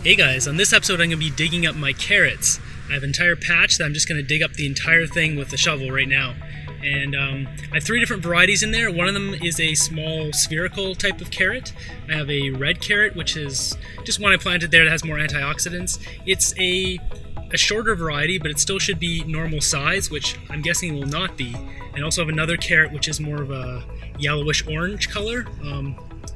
Hey guys, on this episode I'm going to be digging up my carrots. I have an entire patch that I'm just going to dig up the entire thing with a shovel right now. And I have 3 different varieties in there. One of them is a small spherical type of carrot. I have a red carrot, which is just one I planted there that has more antioxidants. It's a shorter variety, but it still should be normal size, which I'm guessing it will not be. And I also have another carrot, which is more of a yellowish orange color.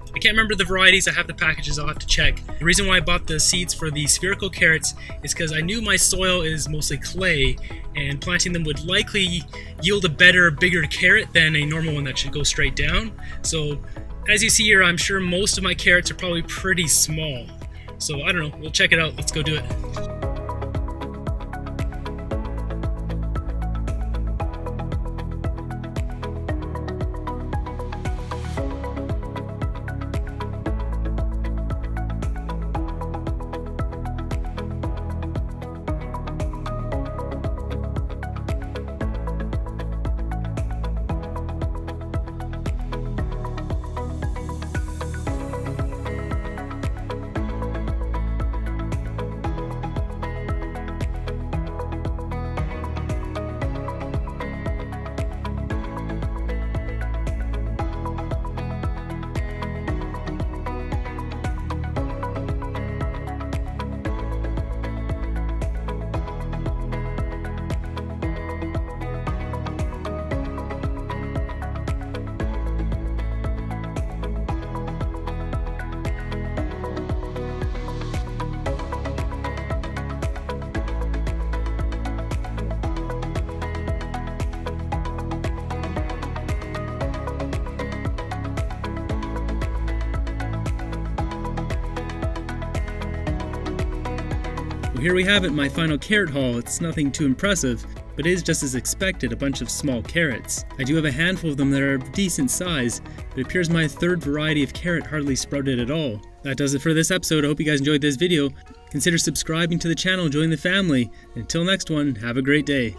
I can't remember the varieties. I have the packages. I'll have to check. The reason why I bought the seeds for the spherical carrots is because I knew my soil is mostly clay, and planting them would likely yield a better, bigger carrot than a normal one that should go straight down. So as you see here, I'm sure most of my carrots are probably pretty small. So I don't know. We'll check it out. Let's go do it. Well, here we have it, my final carrot haul. It's nothing too impressive, but it is just as expected, a bunch of small carrots. I do have a handful of them that are of decent size, but it appears my 3rd variety of carrot hardly sprouted at all. That does it for this episode. I hope you guys enjoyed this video. Consider subscribing to the channel, join the family. Until next one, have a great day.